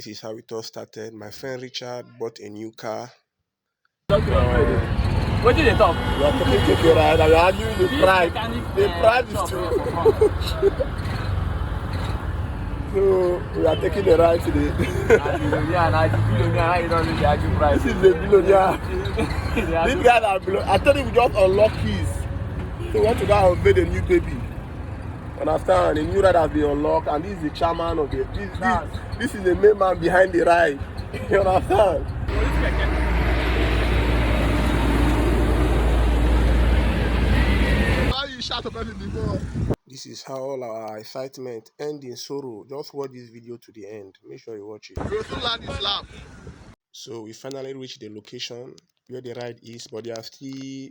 This is how it all started. My friend Richard bought a new car. What did they talk? You are taking care of it. You are arguing the price. The price is too much. So we are taking the ride today. This is the billionaire. This guy that below. I told him we just unlock keys. So we want to go and unveil the new baby. Understand? The new ride has been unlocked, and this is the chairman of the. This is the main man behind the ride. You understand? Why you shout about it before? This is how all our excitement ends in sorrow. Just watch this video to the end. Make sure you watch it. So we finally reached the location where the ride is, but they are still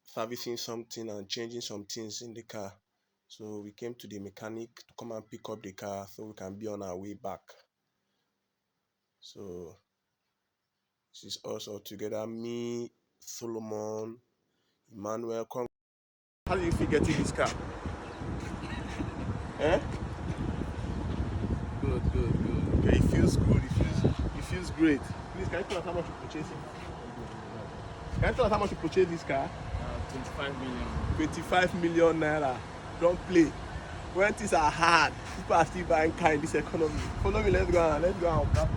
servicing something and changing some things in the car. So we came to the mechanic to come and pick up the car so we can be on our way back. So this is us all together, me, Solomon, Emmanuel. How do you feel getting this car? Eh? Good. Okay, it feels good. It feels great. Please, can you tell us how much you purchased it? Can you tell us how much you purchased this car? 25 million. 25 million naira. Don't play. When things are hard, people are still buying car in this economy. Follow me, let's go and grab the car.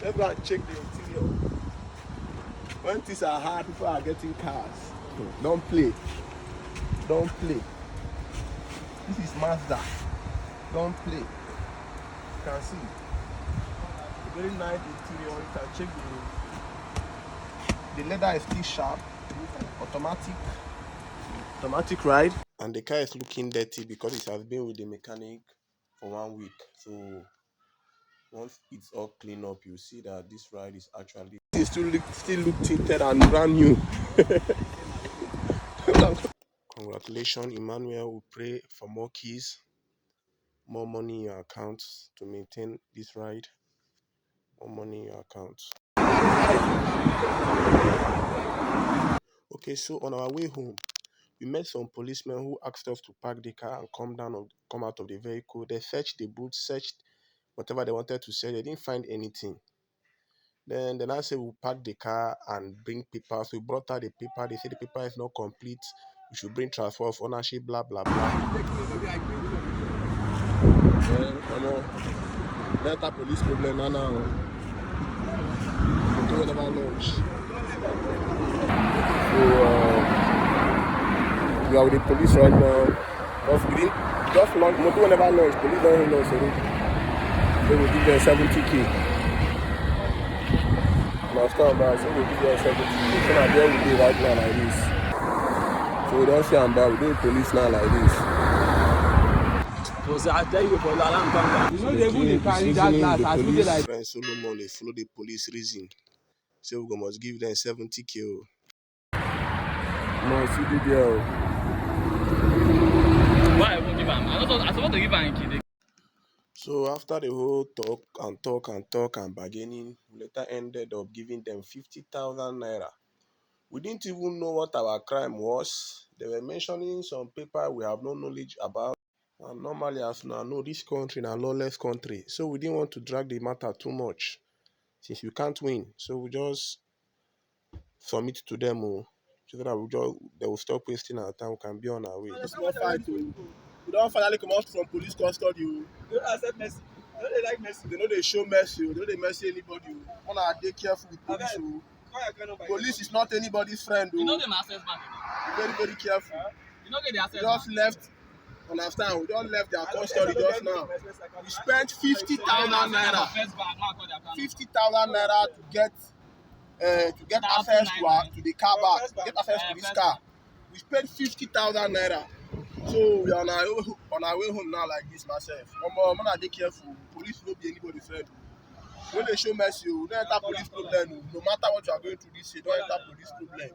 Let's go and check the interior. When things are hard, people are getting cars. Don't play. This is Mazda. Don't play. You can see. Very nice interior. You can check the leather is still sharp. Automatic ride. And the car is looking dirty because it has been with the mechanic for 1 week. So once it's all cleaned up, you see that this ride is actually still look tinted and brand new. Congratulations, Emmanuel. We pray for more keys, more money in your account to maintain this ride. More money in your account. Okay, so on our way home, we met some policemen who asked us to park the car and come out of the vehicle. They searched the boot, searched whatever they wanted to search. They didn't find anything. Then I said we'll park the car and bring papers. We brought out the paper. They said the paper is not complete. We should bring transfer of ownership, blah, blah, blah. Let a police problem now. We never launch. So we are with the police right now. Just launch. Motor never launch. Police don't know. So they will give them 70K. Understand, but so we give them 70K. So now there we be right now like this. So we don't see them, but we do police now like this. So I tell you for the you know they even carry that glass as we like. Friend Solomon, they follow the police reason. So we must give them 70K. No, see the girl. Why I won't give him? I supposed to give him a kid. So after the whole talk and bargaining, we later ended up giving them 50,000 naira. We didn't even know what our crime was. They were mentioning some paper we have no knowledge about. And normally, as now know, this country is a lawless country. So we didn't want to drag the matter too much, since we can't win. So we just submit to them, so that they will stop wasting our time. We can be on our way. It's not fight. We don't finally come out from police custody. They don't accept mercy. They don't like mercy. They know they show mercy. They know they mercy anybody. Wanna be careful with police. Police is not anybody's friend. You know them access bank. Be very, very careful. You know get the access. Just left. Understand? We just left their custody just now. We spent 50,000 naira. 50,000 naira to get access to the car back, to get access to this car. We spent 50,000 naira. So we are on our way home now like this myself. I'm gonna be careful. Police will not be anybody's friend. When they show mercy, you don't enter police problem. No matter what you are going through this year, don't enter police problem.